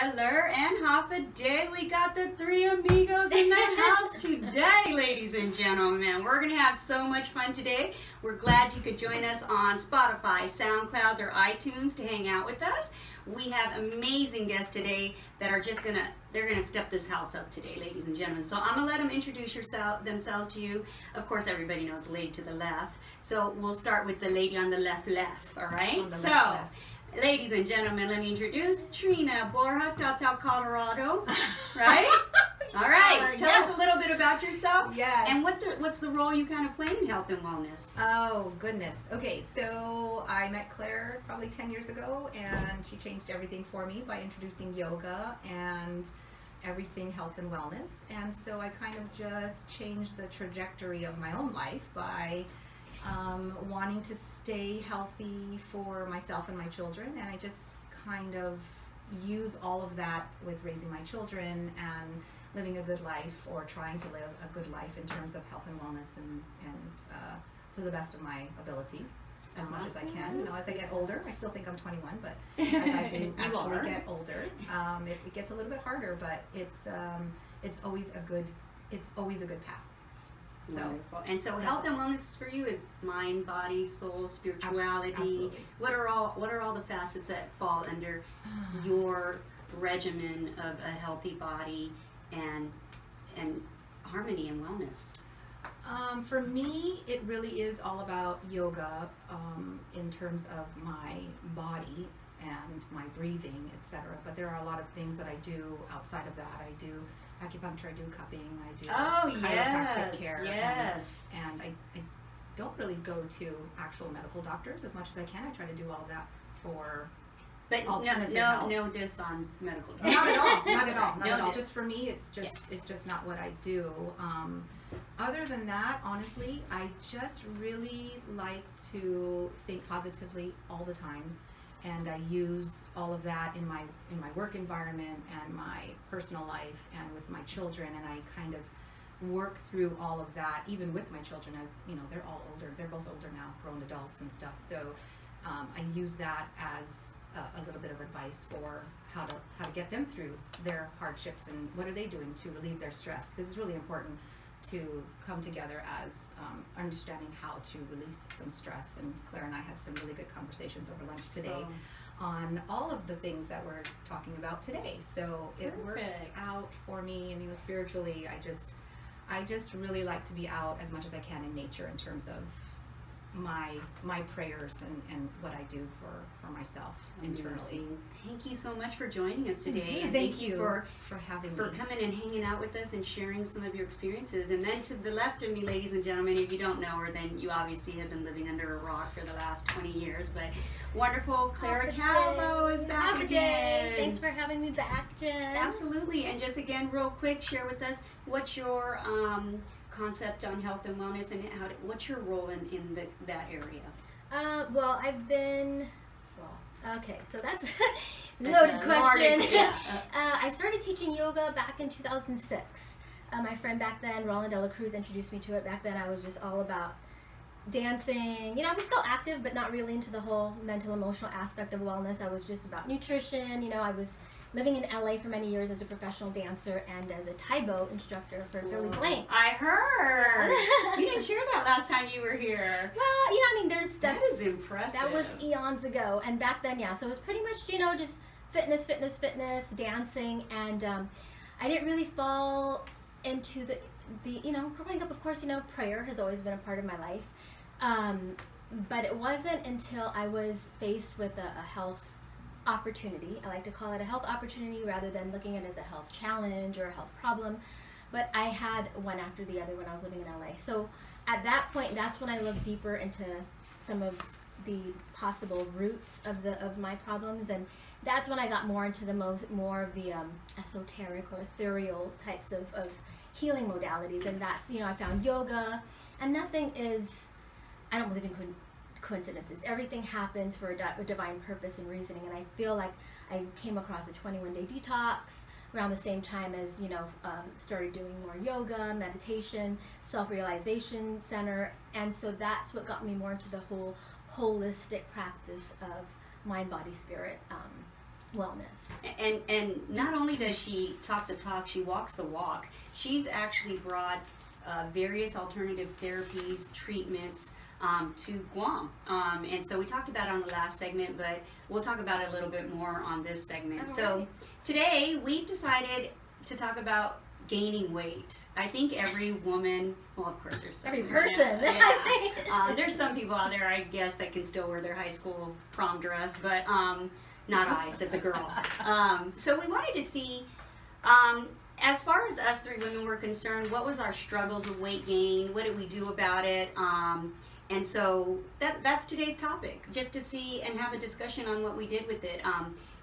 Hello and half a day. We got the three amigos in the house today, ladies and gentlemen. We're going to have so much fun today. We're glad you could join us on Spotify, SoundCloud, or iTunes to hang out with us. We have amazing guests today that are just they're gonna step this house up today, ladies and gentlemen. So I'm gonna let them introduce themselves to you. Of course, everybody knows the lady to the left. So we'll start with the lady on the left, all right? Left. Ladies and gentlemen, let me introduce Trina, Borja, Colorado, right? All right, tell us a little bit about yourself. Yes. And what's the role you kind of play in health and wellness? Oh, goodness. Okay, so I met Clare probably 10 years ago, and she changed everything for me by introducing yoga and everything health and wellness. And so I kind of just changed the trajectory of my own life by wanting to stay healthy for myself and my children, and I just kind of use all of that with raising my children and living a good life, or trying to live a good life in terms of health and wellness, and to the best of my ability, as much as I can. You know, as I get older, I still think I'm 21, but as I do actually get older, it gets a little bit harder, but it's always a good path. So, wonderful. And so health and wellness for you is mind, body, soul, spirituality. Absolutely. What are all the facets that fall under your regimen of a healthy body and harmony and wellness? For me, it really is all about yoga in terms of my body and my breathing, etc. But there are a lot of things that I do outside of that. I do acupuncture, I do cupping, I do chiropractic care. Yes. And I don't really go to actual medical doctors as much as I can. I try to do all of that for alternative health. No diss on medical doctors. Not at all. Not at all. Not No at all. diss. Just for me, it's just not what I do. Other than that, honestly, I just really like to think positively all the time, and I use all of that in my work environment and my personal life and with my children, and I kind of work through all of that, even with my children, as you know, they're all older. They're both older now, grown adults and stuff. So I use that as a little bit of advice for how to get them through their hardships and what are they doing to relieve their stress, because it's really important to come together as understanding how to release some stress. And Claire and I had some really good conversations over lunch today on all of the things that we're talking about today. So it works out for me, and spiritually, I just really like to be out as much as I can in nature in terms of my prayers and what I do for myself internally. Thank you so much for joining us today. And thank you for having me. For coming and hanging out with us and sharing some of your experiences. And then to the left of me, ladies and gentlemen, if you don't know her, then you obviously have been living under a rock for the last 20 years. But wonderful Clare Calvo is back again. Thanks for having me back, Jen. Absolutely. And just again, real quick, share with us what's your concept on health and wellness, and what's your role in that area? Well, okay, so that's a loaded question. I started teaching yoga back in 2006. My friend back then, Roland Dela Cruz, introduced me to it. Back then I was just all about dancing. I was still active, but not really into the whole mental, emotional aspect of wellness. I was just about nutrition. I was living in LA for many years as a professional dancer and as a Taibo instructor for Billy Blank. I heard. You didn't share that last time you were here. Well, that is impressive. That was eons ago, and back then, so it was pretty much, just fitness, dancing, and I didn't really fall into the growing up. Of course, prayer has always been a part of my life, but it wasn't until I was faced with a health opportunity. I like to call it a health opportunity rather than looking at it as a health challenge or a health problem, but I had one after the other when I was living in LA. So at that point, that's when I looked deeper into some of the possible roots of my problems, and that's when I got more into more of the esoteric or ethereal types of healing modalities, and that's I found yoga, and I don't believe in coincidences. Everything happens for a divine purpose and reasoning, and I feel like I came across a 21-day detox around the same time as started doing more yoga, meditation, self-realization center, and so that's what got me more into the whole holistic practice of mind, body, spirit, wellness. And not only does she talk the talk, she walks the walk. She's actually brought various alternative therapies, treatments to KUAM. And so we talked about it on the last segment, but we'll talk about it a little bit more on this segment. All So right. today we've decided to talk about gaining weight. I think every woman, well, of course there's some Every women, person. yeah. There's some people out there, I guess, that can still wear their high school prom dress, but not I, said the girl. So we wanted to see, as far as us three women were concerned, what was our struggles with weight gain? What did we do about it? And so that's today's topic, just to see and have a discussion on what we did with it.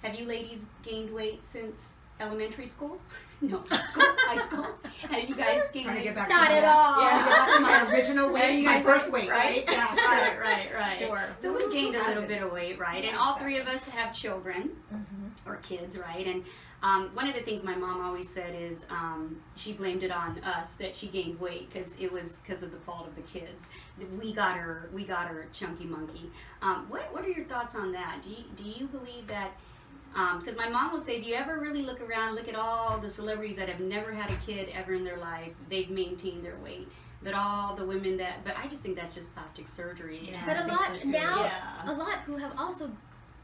Have you ladies gained weight since elementary school? No, high school. Have you guys gained Trying to weight? get back Not to at my, all. Trying to get back to my original weight, you my guys birth like- weight, right? right? Yeah, sure. Right. Sure. So we've gained a little Hasn't. bit of weight, right? And Yeah, all exactly. three of us have children or kids, right? And one of the things my mom always said is she blamed it on us that she gained weight because it was because of the fault of the kids. We got her chunky monkey. What are your thoughts on that? Do you believe that? Because my mom will say, if you ever really look around, look at all the celebrities that have never had a kid ever in their life, they've maintained their weight. But all the women but I just think that's just plastic surgery. Yeah. But I a think lot so too. now, Yeah. a lot who have also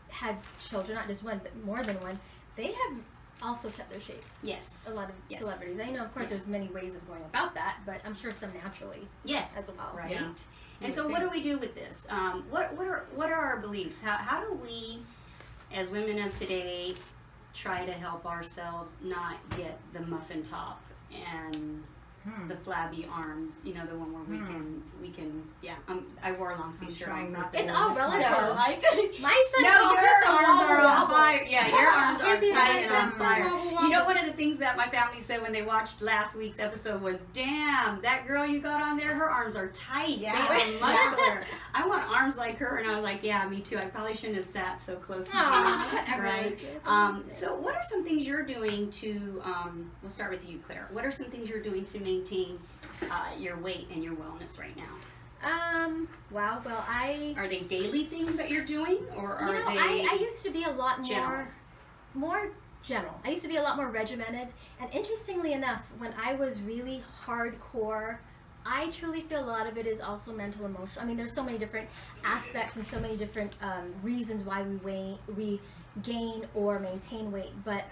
had children, not just one, but more than one, they have also kept their shape. Yes. A lot of Yes. celebrities. I know, of course, Yeah. there's many ways of going about that, but I'm sure some naturally. Yes. as well. Right. Yeah. And You so, would what do think. we do with this? What are our beliefs? How do we, as women of today, try to help ourselves not get the muffin top and the flabby arms? You know, the one where we can. Yeah. I wore a long sleeve I'm shirt. trying on not purpose. to. It's all So, relative. I My son No, calls your this a arms wobble are on wobble. fire. Yeah, your arms are If you tight guys and on don't fire. wobble You know, wobble. one of the things that my family said when they watched last week's episode was, "Damn, that girl you got on there, her arms are tight. Yeah. They are muscular. I want arms like her." And I was like, "Yeah, me too. I probably shouldn't have sat so close to Aw, you." whatever. Right. So, what are some things you're doing to? We'll start with you, Claire. What are some things you're doing to maintain your weight and your wellness right now? Wow. Well, Are they daily things that you're doing, or are they? I used to be a lot general? more general. I used to be a lot more regimented. And interestingly enough, when I was really hardcore, I truly feel a lot of it is also mental, emotional. I mean, there's so many different aspects and so many different reasons why we gain or maintain weight. But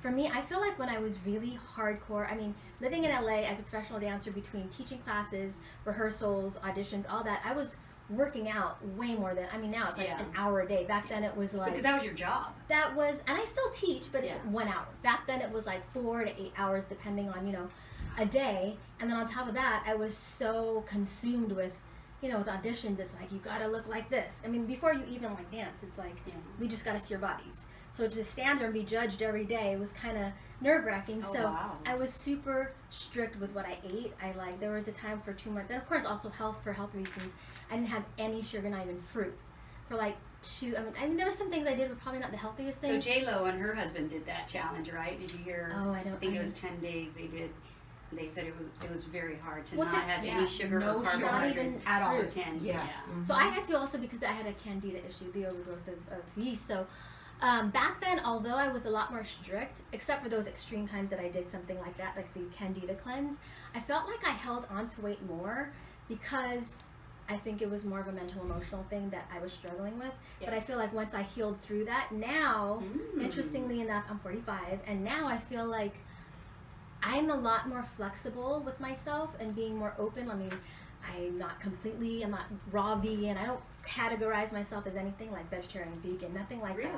for me, I feel like when I was really hardcore, I mean, living in LA as a professional dancer, between teaching classes, rehearsals, auditions, all that, I was working out way more than, I mean, now it's like an hour a day. Back then it was like, Because that was your job. that was, and I still teach, but it's Yeah. 1 hour. Back then it was like 4 to 8 hours depending on, a day. And then on top of that, I was so consumed with, with auditions. It's like, you gotta look like this. I mean, before you even like dance, it's like, we just gotta see your bodies. So to stand there and be judged every day was kind of nerve-wracking. Oh, So wow. I was super strict with what I ate. There was a time for 2 months, and of course also for health reasons, I didn't have any sugar, not even fruit, for like 2. I mean, there were some things I did were probably not the healthiest So things. J-Lo and her husband did that challenge, right? Did you hear? Oh, I don't- I think I it was don't- 10 days they did. They said it was very hard to What's not it- have Yeah, any sugar no or sugar. carbohydrates Not even at all. fruit. 10. Yeah. So I had to also, because I had a candida issue, the overgrowth of yeast. So back then, although I was a lot more strict, except for those extreme times that I did something like that, like the candida cleanse, I felt like I held on to weight more because I think it was more of a mental, emotional thing that I was struggling with. But I Yes. feel like once I healed through that, now, interestingly enough, I'm 45, and now I feel like I'm a lot more flexible with myself and being more open. I mean, I'm not raw vegan. I don't categorize myself as anything like vegetarian, vegan, nothing like Really?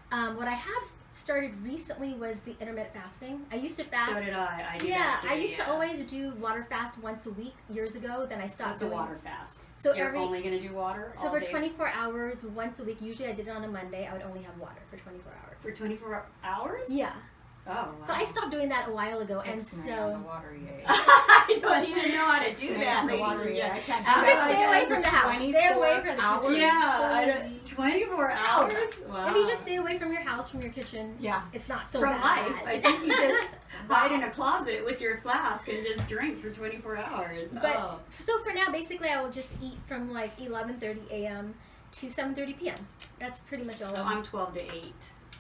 that. What I have started recently was the intermittent fasting. I used to fast. So did I. I did Yeah, that too. I used to always do water fast once a week years ago. Then I stopped That's a doing. water fast. So You're every only going to do water so all for day? 24 hours once a week. Usually I did it on a Monday. I would only have water for 24 hours. For 24 hours? Yeah. Oh, wow. So I stopped doing that a while ago, and X-ray on the so water, yay. I don't even know how to do X-ray that, on the ladies water, and yeah. I gentlemen. can't Just do that. stay away For from the house. Stay 24 away from the hours? kitchen. Yeah, 24 hours? Wow. If you just stay away from your house, from your kitchen, Yeah. it's not so From bad. life, I think you just hide in a closet with your flask and just drink for 24 hours. But so for now, basically, I will just eat from like 11:30 a.m. to 7:30 p.m. That's pretty much all. So I'm 12 to 8.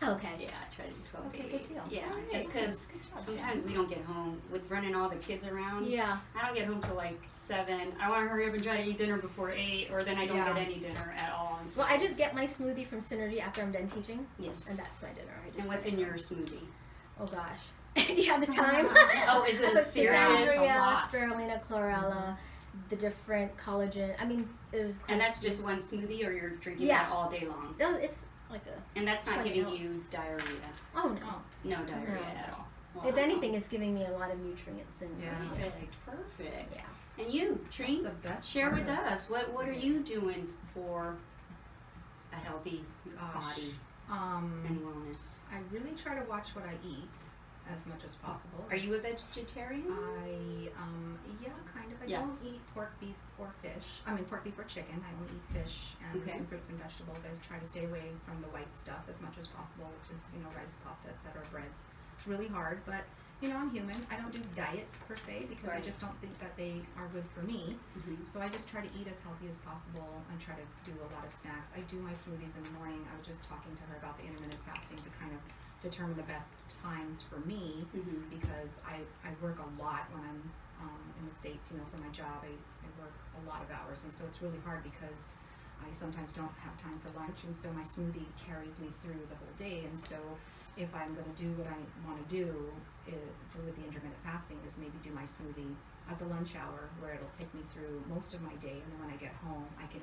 Okay. Yeah, I try to do 12 Okay, to 8. good deal. Yeah, All right. just because Good job, sometimes we don't get home with running all the kids around. Yeah. I don't get home till like 7. I want to hurry up and try to eat dinner before 8, or then I don't Yeah. get any dinner at all. And so, Well, I just get my smoothie from Synergy after I'm done teaching. yes. And that's my dinner. I just And what's in your smoothie? Oh gosh. Do you have the time? Oh, is it I a put serious? Spirulina, Lots. spirulina, chlorella, the different collagen. I mean, there's. And that's just one smoothie, or you're drinking Yeah. that all day long? No, it's like a. And that's not 20 giving ounce. you diarrhea? Oh no. Oh, No diarrhea No. at all. If Wow. anything, it's giving me a lot of nutrients and. Yeah. Perfect. Yeah. And you, that's Trina, the best share part with of it. us. What are you doing for a healthy body and wellness? I really try to watch what I eat as much as possible. Are you a vegetarian? Yeah, kind of. I Yeah. don't eat pork, beef, or fish. I mean, pork, beef, or chicken. I only eat fish and Okay. some fruits and vegetables. I try to stay away from the white stuff as much as possible, which is, rice, pasta, etc., breads. It's really hard, but, I'm human. I don't do diets per se because I Right. just don't think that they are good for me. Mm-hmm. So I just try to eat as healthy as possible. I try to do a lot of snacks. I do my smoothies in the morning. I was just talking to her about the intermittent fasting to kind of determine the best times for me Mm-hmm. because I work a lot when I'm in the States, for my job. I work a lot of hours, and so it's really hard because I sometimes don't have time for lunch, and so my smoothie carries me through the whole day. And so if I'm going to do what I want to do with the intermittent fasting is maybe do my smoothie at the lunch hour where it'll take me through most of my day, and then when I get home I can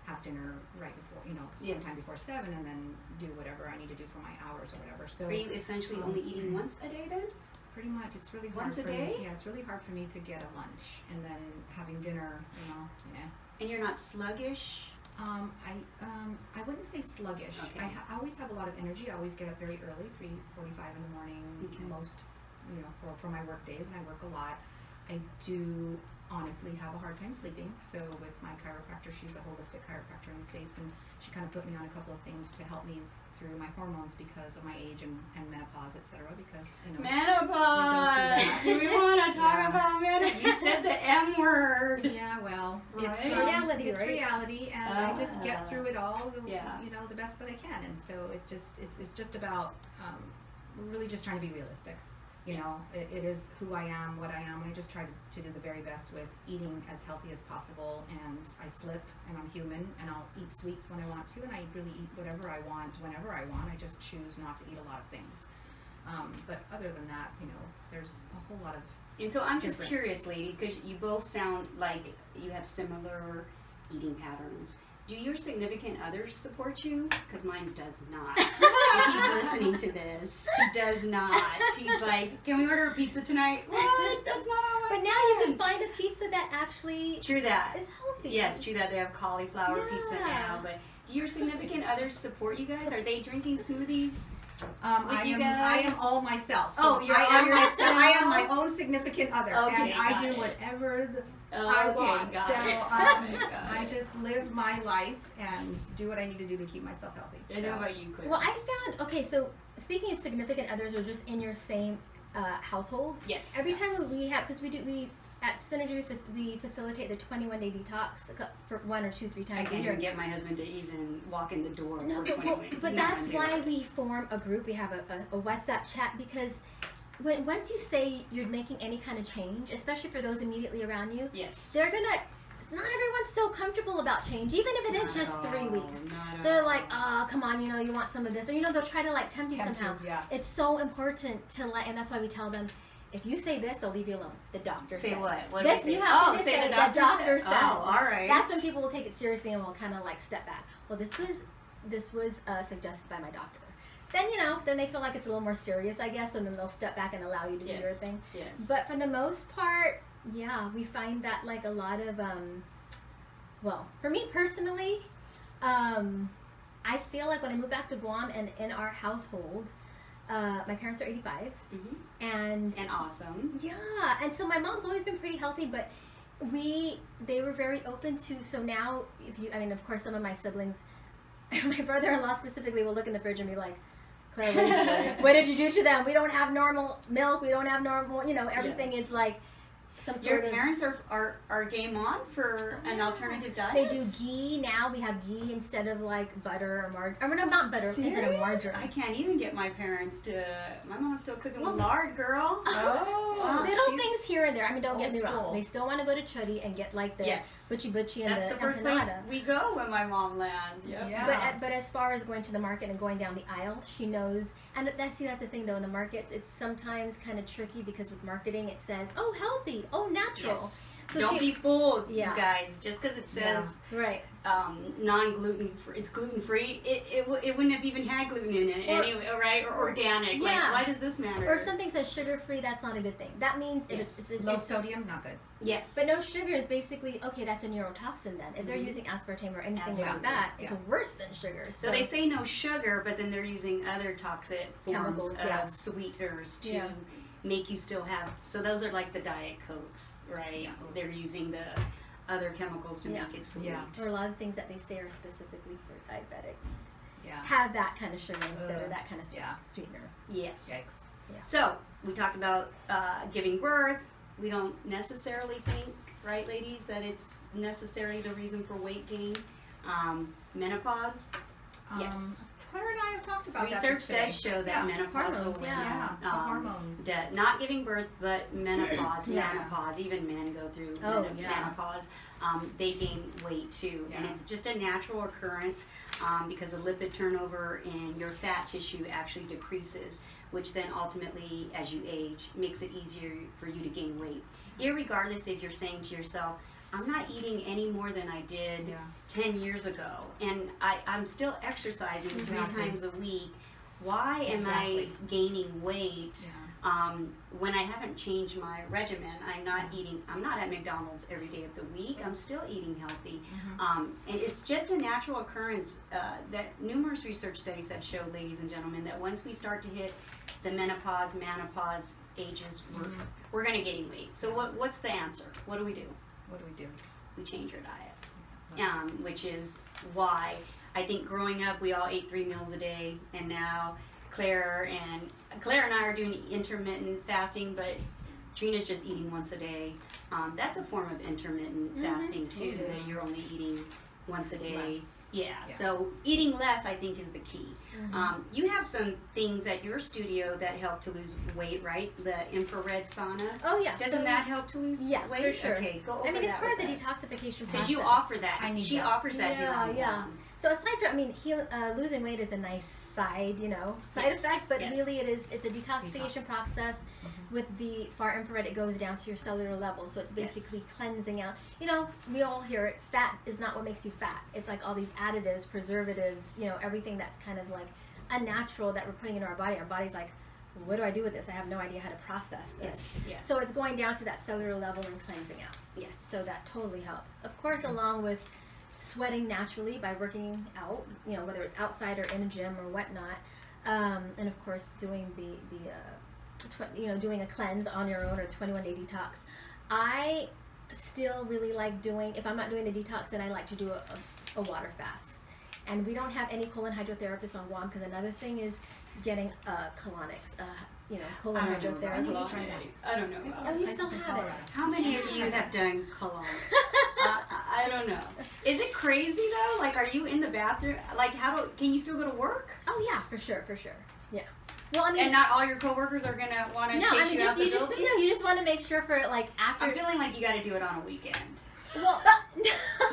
have dinner right before, Yes. sometime before 7, and then do whatever I need to do for my hours or whatever. So Are you essentially only eating once a day then? pretty much, it's really hard Once a for day? me. Yeah, it's really hard for me to get a lunch and then having dinner. Yeah. And you're not sluggish? I wouldn't say sluggish. Okay. I always have a lot of energy. I always get up very early, 3:45 in the morning. Okay. Most, for my work days, and I work a lot. I do honestly have a hard time sleeping. So with my chiropractor, she's a holistic chiropractor in the States, and she kind of put me on a couple of things to help me through my hormones because of my age and menopause, etc. Because Menopause! Do we want to talk Yeah. about menopause? You said the M word. Yeah, well, Right? it's Reality, it's right? reality, and I just get through it all, Yeah. the best that I can, and so it's just about really just trying to be realistic. It is who I am, what I am, and I just try to do the very best with eating as healthy as possible. And I slip, and I'm human, and I'll eat sweets when I want to, and I really eat whatever I want whenever I want. I just choose not to eat a lot of things. But other than that, there's a whole lot of And so I'm just different. curious, ladies, because you both sound like you have similar eating patterns. Do your significant others support you? Because mine does not. If he's listening to this, he does not. He's like, can we order a pizza tonight? What? That's not how I But now you can find a pizza that actually True that. is healthy. Yes, true that. They have cauliflower pizza Yeah. now. But do your significant others support you guys? Are they drinking smoothies? I you am guys? all myself. Oh, So you're I all am yourself? I am my own significant other, Okay, and I got do it. whatever Oh, I okay, want. got So it. I just live my life and do what I need to do to keep myself healthy. I know about you, Claire. Well, I found, okay, so speaking of significant others or just in your same household, Yes. every time we have, because we at Synergy, we facilitate the 21-day detox for 1 or 2, 3 I times a can't year. even get my husband to even walk in the door No, for 20 minutes. but that's why we form a group. We have a WhatsApp chat because once you say you're making any kind of change, especially for those immediately around you, Yes. they're gonna. Not everyone's so comfortable about change, even if it is Not just at 3 all, weeks. not So at they're all. like, oh, come on, you want some of this, or they'll try to like tempt you somehow. Yeah. It's so important to and that's why we tell them, if you say this, they'll leave you alone. The doctor Say said. what? What do we This, say? you have to Oh, just say say the the doctor said. Oh, all right. That's when people will take it seriously and will kind of like step back. Well, this was suggested by my doctor. Then then they feel like it's a little more serious, I guess, and then they'll step back and allow you to do your thing. Yes. But for the most part, yeah, we find that like a lot of well, for me personally, I feel like when I moved back to Guam and in our household, my parents are 85, and awesome. yeah, and so my mom's always been pretty healthy, but they were very open to. So now, of course, some of my siblings, my brother-in-law specifically, will look in the fridge and be like, Claire, what did you do to them? We don't have normal milk. We don't have normal, everything Yes. is like some Your sort of. parents are game on for an alternative diet? They do ghee now. We have ghee instead of like butter or margarine. Or no, not butter, instead of Serious? margarine. I can't even get my parents to. My mom's still cooking with lard, girl. Oh, Little she's things here and there. I mean, don't get me old wrong. school. They still want to go to Chuddy and get like the Yes. butchie and That's the the first place empanada. we go when my mom lands. Yep. Yeah. But as far as going to the market and going down the aisle, she knows. And that's the thing though. In the markets, it's sometimes kind of tricky because with marketing, it says, "Oh, healthy, oh, natural." Yes. So Don't be fooled, Yeah. you guys. Just because it says Right. non-gluten, it's gluten-free. It wouldn't have even had gluten in it anyway, right? Or organic. Yeah. Like, why does this matter? Or if something says sugar-free, that's not a good thing. That means if Yes. it's low sodium, not good. Yes. but no sugar is basically okay. That's a neurotoxin then. If they're Mhm. using aspartame or anything Absolutely. like that, it's Yeah. worse than sugar. So they say no sugar, but then they're using other toxic forms Chemicals, of yeah. sweeteners to Yeah. make you still have. So those are like the Diet Cokes, right? Yeah. They're using the other chemicals to Yeah. make it sweet. Yeah. or a lot of things that they say are specifically for diabetics Yeah. have that kind of sugar instead of Ugh. that kind of Yeah. sweetener. Yes. Yikes. So we talked about giving birth. We don't necessarily think, right, ladies, that it's necessarily the reason for weight gain. Menopause. Yes. Claire and I have talked about Research that does show that menopausal Hormones, women, yeah. the hormones. not giving birth, but menopause, Yeah. menopause, even men go through Oh, yeah. menopause. They gain weight too, and Yeah. it's just a natural occurrence because the lipid turnover in your fat tissue actually decreases, which then ultimately, as you age, makes it easier for you to gain weight. Irregardless if you're saying to yourself, I'm not eating any more than I did Yeah. 10 years ago, and I'm still exercising 3 Exactly. times a week. Why am I Exactly. gaining weight Yeah. when I haven't changed my regimen? I'm not at McDonald's every day of the week. I'm still eating healthy. And it's just a natural occurrence that numerous research studies have showed, ladies and gentlemen, that once we start to hit the menopause ages, we're going to gain weight. So what's the answer? What do we do? What do we do? We change our diet, which is why I think growing up we all ate 3 meals a day, and now Claire and I are doing intermittent fasting, but Trina's just eating once a day. That's a form of intermittent fasting too, Yeah. that you're only eating once a day. Less. Yeah, so eating less, I think, is the key. You have some things at your studio that help to lose weight, right? The infrared sauna. Oh yeah. Doesn't that help to lose Yeah, weight? for sure. Okay, go over I mean, it's that part of the with us. detoxification process. Because you offer that. I need She that. offers that here on Yeah. KUAM. So aside from, I mean, losing weight is a nice side, side Yes, effect, but yes. really it's a detoxification Detox. process. With the far infrared, it goes down to your cellular level, so it's basically cleansing out. We all hear it. Fat is not what makes you fat. It's like all these additives, preservatives, everything that's kind of like unnatural that we're putting into our body. Our body's like, what do I do with this? I have no idea how to process this. Yes. So it's going down to that cellular level and cleansing out. yes. So that totally helps. Of course, along with sweating naturally by working out, whether it's outside or in a gym or whatnot, and of course doing doing a cleanse on your own or 21-day detox. I still really like doing, if I'm not doing the detox, then I like to do a water fast. And we don't have any colon hydrotherapists on KUAM because another thing is getting colonics, colon I don't know hydrotherapy. I need to about try that. that. I don't know about Oh, you Places still in have it. Colorado. How many of you have done colonics? I don't know. Is it crazy though? Like, are you in the bathroom? Like, can you still go to work? Oh yeah, for sure. Yeah. Well, I mean, And not all your coworkers are gonna want to no, chase I mean, you out the you just building? you just want to make sure for like after. I'm feeling like you got to do it on a weekend. Well,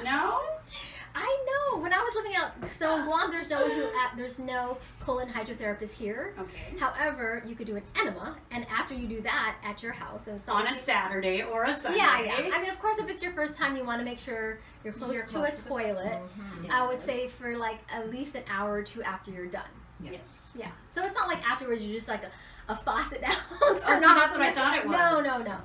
No? I know. When I was living out, so in Guam, there's no colon hydrotherapist here. Okay. However, you could do an enema, and after you do that at your house, and On a Saturday or a Sunday. yeah. I mean, of course, if it's your first time, you want to make sure you're close You're to close a to the- toilet. I would say for like at least an hour or two after you're done. Yes. Yeah. So it's not like afterwards you're just like a faucet down. Oh, so that's what I thought it was. No.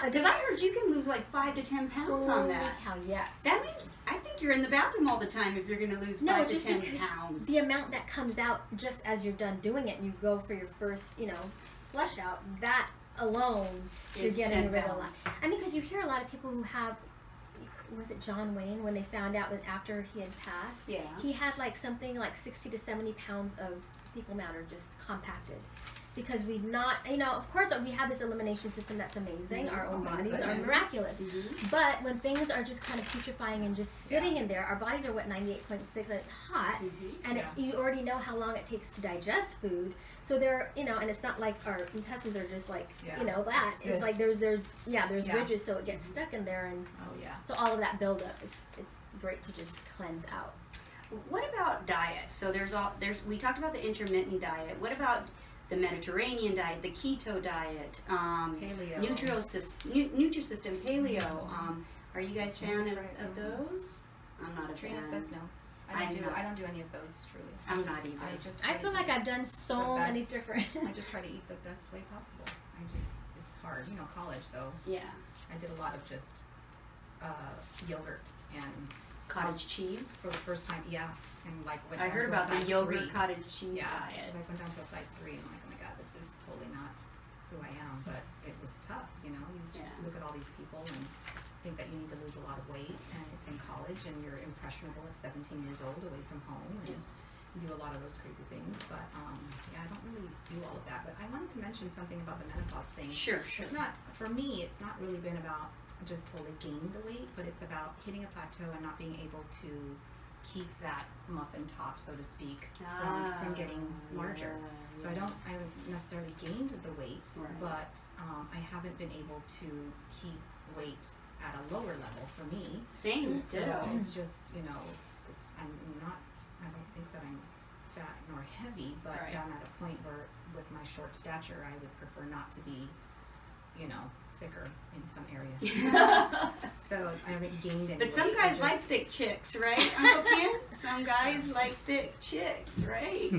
Because I heard you can lose like 5 to 10 pounds on that. How yes. That means I think you're in the bathroom all the time if you're going to lose 5 it's to just 10 because pounds. the amount that comes out just as you're done doing it and you go for your first, flush out, that alone Is you're getting 10 rid of a lot. pounds. I mean, because you hear a lot of people who have, was it John Wayne, when they found out that after he had passed, Yeah. he had like something like 60 to 70 pounds of fecal matter just compacted. because we've not, of course we have this elimination system that's amazing. Our own bodies are miraculous. But when things are just kind of putrefying and just sitting in there, our bodies are 98.6 and it's hot, and it's, you already know how long it takes to digest food. So they're, and it's not like our intestines are just like, that. It's like there's ridges, so it gets stuck in there, and so all of that buildup, it's great to just cleanse out. What about diet? So we talked about the intermittent diet. What about the Mediterranean diet, the keto diet, paleo, Nutrisystem, paleo? Are you guys fan of those? I'm not a Trina fan. says no. I don't do any of those, truly. I'm not either. I feel like I've done so many different. I just try to eat the best way possible. It's hard, college though. Yeah. I did a lot of just yogurt and cottage cheese for the first time. Yeah, and like I heard about the yogurt cottage cheese diet. I went down to a size 3 and I'm like, oh my god, this is totally not who I am. But it was tough, you just look at all these people and think that you need to lose a lot of weight, and it's in college and you're impressionable at 17 years old away from home, and do a lot of those crazy things. But I don't really do all of that. But I wanted to mention something about the menopause thing. Sure. It's not, for me, it's not really been about just totally gaining the weight, but it's about hitting a plateau and not being able to keep that muffin top, so to speak, from getting larger. So I haven't necessarily gained the weight, but I haven't been able to keep weight at a lower level for me. Same. So it's just, I don't think that I'm fat nor heavy, but I'm at a point where with my short stature, I would prefer not to be, thicker in some areas. So I haven't gained any But some weight. guys like thick chicks, right, Uncle Ken? Some guys like thick chicks, right?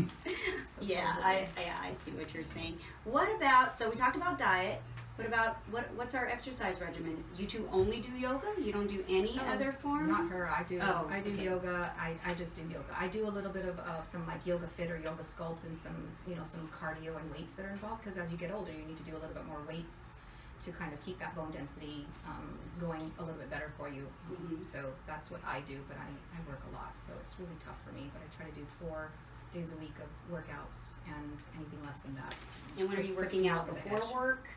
I see what you're saying. What about, so we talked about diet. What about, what's our exercise regimen? You two only do yoga? You don't do any other forms? Not her. I do yoga. I just do yoga. I do a little bit of some like yoga fit or yoga sculpt and some, some cardio and weights that are involved, because as you get older, you need to do a little bit more weights to kind of keep that bone density going a little bit better for you. So that's what I do, but I work a lot, so it's really tough for me. But I try to do 4 days a week of workouts, and anything less than that. And when are you working out? Before work?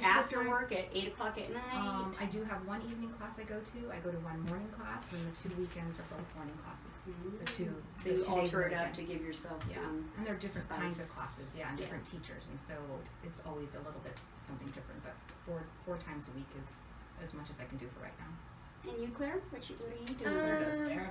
After work at 8 o'clock at night? I do have one evening class I go to. I go to one morning class, and the 2 weekends are both morning classes. So you alter it up to give yourself some and they're different spice. kinds of classes, and different teachers, and so it's always a little bit something different. But four times a week is as much as I can do for right now. And you, Claire? What are you doing?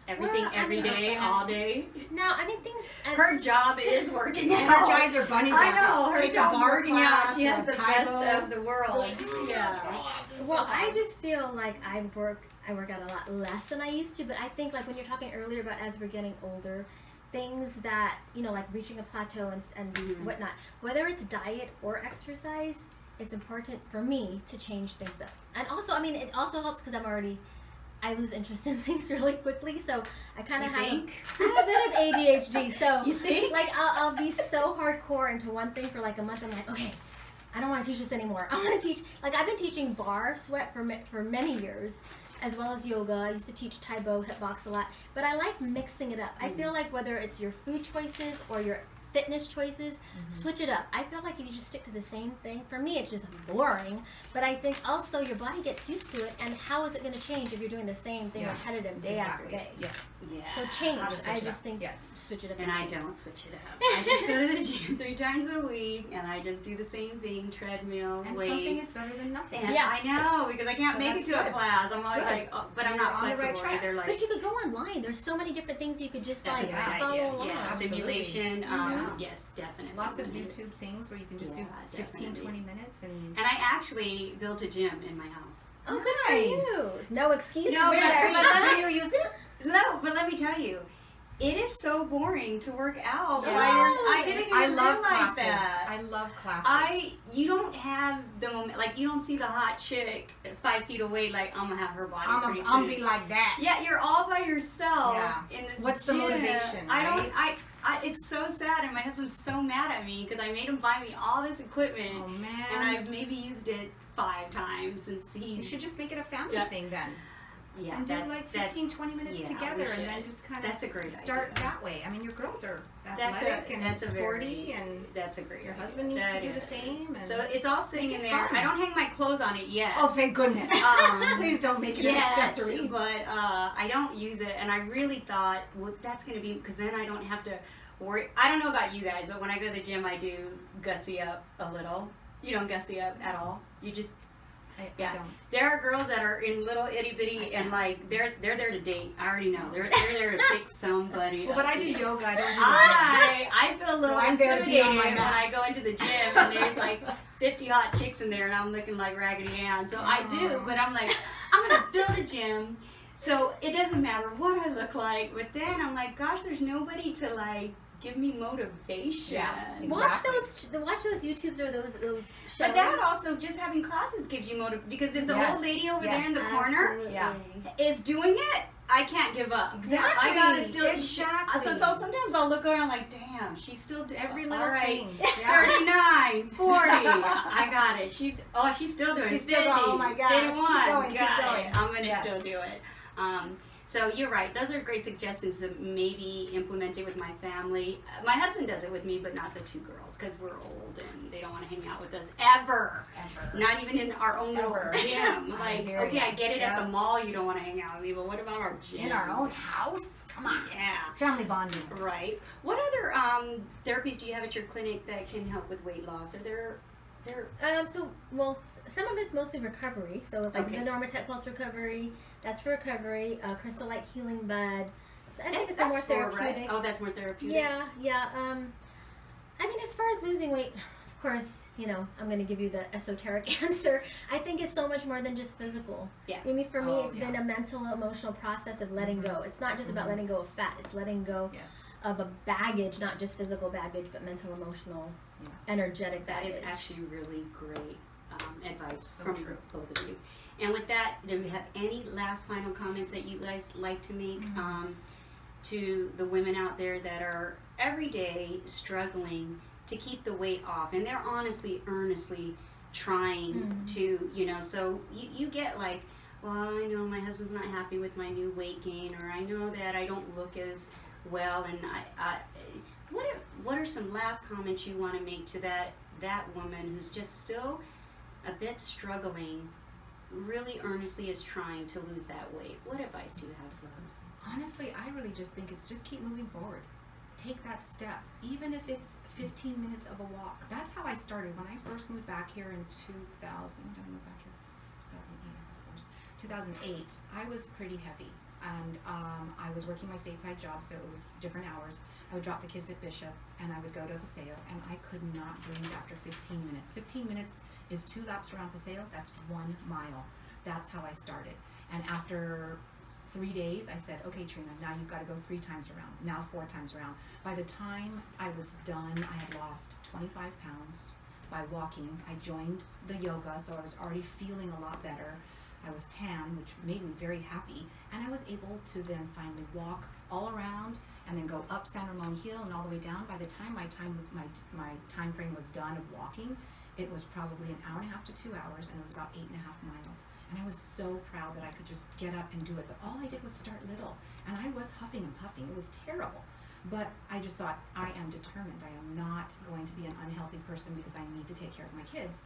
Everything, every day, all day. No, I mean things. Her job is working out. Energizer Bunny. I know her job's working out. She has the best Calvo. of the world. Well, I just feel like I work out a lot less than I used to. But I think like when you're talking earlier about as we're getting older, things that like reaching a plateau and whatnot, whether it's diet or exercise, it's important for me to change things up. And also, I mean, it also helps because I lose interest in things really quickly, so I kind of have a bit of ADHD. So, you think? Like, I'll be so hardcore into one thing for like a month. I'm like, okay, I don't want to teach this anymore. I want to teach. Like, I've been teaching bar sweat for many years, as well as yoga. I used to teach Taibo, hip box a lot, but I like mixing it up. I feel like whether it's your food choices or your fitness choices, switch it up. I feel like if you just stick to the same thing, for me it's just boring, but I think also your body gets used to it, and how is it going to change if you're doing the same thing repetitive day after day? So change. I just think switch it up. And I don't switch it up. I just go to the gym 3 times a week, and I just do the same thing, treadmill, and weights. Something is better than nothing. And I know, because I can't make it to a class. I'm always like, but I'm not flexible either. Like, but you could go online. There's so many different things you could just like follow along. Simulation. Yes, definitely. Lots of YouTube things where you can just do 15, 20 minutes. And I actually built a gym in my house. Oh, good for you. No excuses. No, do you use it? No, but let me tell you, it is so boring to work out. I didn't even realize classes. that. I love classes. You don't have the moment, like you don't see the hot chick 5 feet away, like I'm gonna have her body pretty soon. I'm be like that. Yeah, you're all by yourself in this What's gym. the motivation? It's so sad, and my husband's so mad at me because I made him buy me all this equipment. Oh man! And I've maybe used it 5 times since You should just make it a family thing then. Yeah, and do like 15, 20 minutes together, and then just kind of start that way. I mean, your girls are athletic and sporty, and that's a great your husband needs to do the same. And so it's all sitting in there. Fun. I don't hang my clothes on it yet. Oh, thank goodness. Please don't make it an accessory. But I don't use it, and I really thought, well, that's going to be, because then I don't have to worry. I don't know about you guys, but when I go to the gym, I do gussy up a little. You don't gussy up at all. You just... I don't. There are girls that are in little itty bitty and like they're there to date. I already know they're there to pick somebody. Well, but I do yoga. I don't do I feel a little intimidated when I go into the gym and there's like 50 hot chicks in there and I'm looking like Raggedy Ann. So I do, but I'm like, I'm gonna build a gym. So it doesn't matter what I look like. But then I'm like, gosh, there's nobody to like give me motivation. Yeah, exactly. Watch those YouTubes or those shows. But that also, just having classes gives you motivation, because if the old lady over there in the corner is doing it, I can't give up. Exactly. I gotta still. Exactly. So sometimes I'll look around like, damn, she's still every little thing. 39, 40. I got it. She's still doing it. She's still going. Oh my gosh. 51. Keep going. I'm gonna still do it. So you're right. Those are great suggestions to maybe implement it with my family. My husband does it with me, but not the two girls, because we're old and they don't want to hang out with us ever. Not even in our own little gym. Like, okay, I get it at the mall. You don't want to hang out with me, but what about our gym? In our own house? Come on. Yeah. Family bonding. Right. What other therapies do you have at your clinic that can help with weight loss? Are there? Some of it's mostly recovery. So like the Normatec Pulse recovery, that's for recovery. Crystal Light Healing Bed. So I think it's more therapeutic. Right? Oh, that's more therapeutic. Yeah. I mean, as far as losing weight, of course, I'm going to give you the esoteric answer. I think it's so much more than just physical. Yeah. I mean, for me, it's been a mental, emotional process of letting go. It's not just about letting go of fat. It's letting go of a baggage, not just physical baggage, but mental, emotional, energetic baggage. That is actually really great advice from both of you. And with that, do we have any last final comments that you guys like to make to the women out there that are every day struggling to keep the weight off, and they're honestly, earnestly trying to, so you get like, well, I know my husband's not happy with my new weight gain, or I know that I don't look as well, and what are some last comments you want to make to that woman who's just still a bit struggling, really earnestly is trying to lose that weight? What advice do you have for her? Honestly, I really just think it's just keep moving forward. Take that step, even if it's 15 minutes of a walk. That's how I started when I first moved back here in 2000. Did I move back here? 2008. I was pretty heavy, and I was working my stateside job, so it was different hours. I would drop the kids at Bishop, and I would go to Paseo, and I could not breathe after 15 minutes. 15 minutes is 2 laps around Paseo. That's 1 mile. That's how I started. And after 3 days, I said, okay, Trina, now you've got to go 3 times around, now 4 times around. By the time I was done, I had lost 25 pounds by walking. I joined the yoga, so I was already feeling a lot better. I was tan, which made me very happy, and I was able to then finally walk all around and then go up San Ramon Hill and all the way down. By the time my time frame was done of walking, it was probably 1.5 hours to 2 hours, and it was about 8.5 miles. And I was so proud that I could just get up and do it. But all I did was start little, and I was huffing and puffing. It was terrible. But I just thought, I am determined. I am not going to be an unhealthy person because I need to take care of my kids.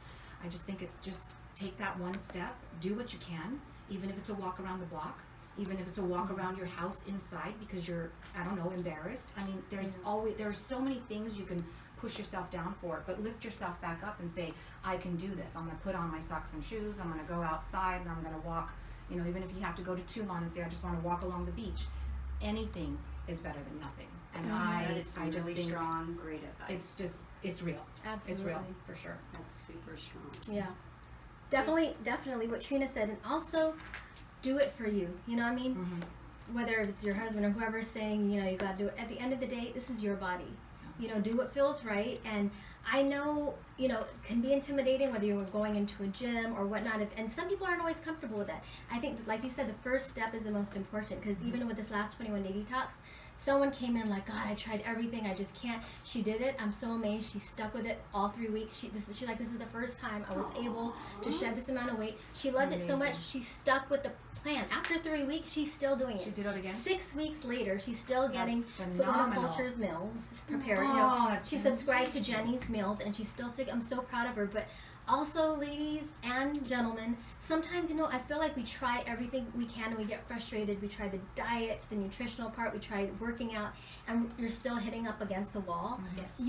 I just think it's just take that one step, do what you can, even if it's a walk around the block, even if it's a walk around your house inside because you're, I don't know, embarrassed. I mean, there are so many things you can push yourself down for, but lift yourself back up and say, I can do this. I'm going to put on my socks and shoes. I'm going to go outside and I'm going to walk, even if you have to go to Tumon and say, I just want to walk along the beach. Anything is better than nothing. And that is some really think strong, great advice. It's real. Absolutely. It's real, for sure. That's super strong. Yeah. Definitely what Trina said, and also do it for you. You know what I mean? Mm-hmm. Whether it's your husband or whoever's saying, you got to do it. At the end of the day, this is your body. Do what feels right. And I know, it can be intimidating whether you're going into a gym or whatnot. And some people aren't always comfortable with that. I think, like you said, the first step is the most important, because even with this last 21-day detox, someone came in like, God, I tried everything, I just can't. She did it. I'm so amazed. She stuck with it all 3 weeks. She's like, this is the first time I was able to shed this amount of weight. She loved it so much. She stuck with the plan. After 3 weeks, she's still doing it. She did it again. 6 weeks later, she's still getting phenomenal. Culture's meals prepared. She subscribed to Jenny's meals, and she's still sick. I'm so proud of her. But also, ladies and gentlemen, sometimes, I feel like we try everything we can and we get frustrated. We try the diet, the nutritional part, we try working out, and you're still hitting up against the wall. Yes.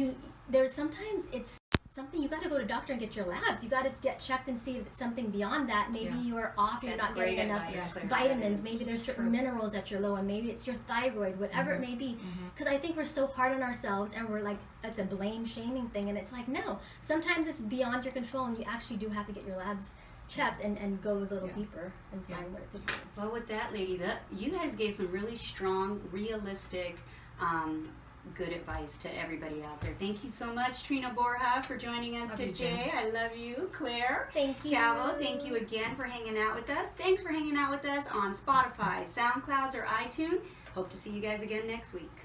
Sometimes it's something you got to go to doctor and get your labs. You got to get checked and see if it's something beyond that. Maybe you're off, you're not getting enough vitamins. Maybe there's certain minerals that you're low on. Maybe it's your thyroid, whatever it may be. Because I think we're so hard on ourselves, and we're like, it's a blame shaming thing, and it's like, no, sometimes it's beyond your control, and you actually do have to get your labs checked and go a little deeper and find what it could be. Well, with that, lady, you guys gave some really strong, realistic, good advice to everybody out there. Thank you so much, Trina, Borja, for joining us today. I love you. Claire. Thank you. Calvo, thank you again for hanging out with us. Thanks for hanging out with us on Spotify, SoundClouds, or iTunes. Hope to see you guys again next week.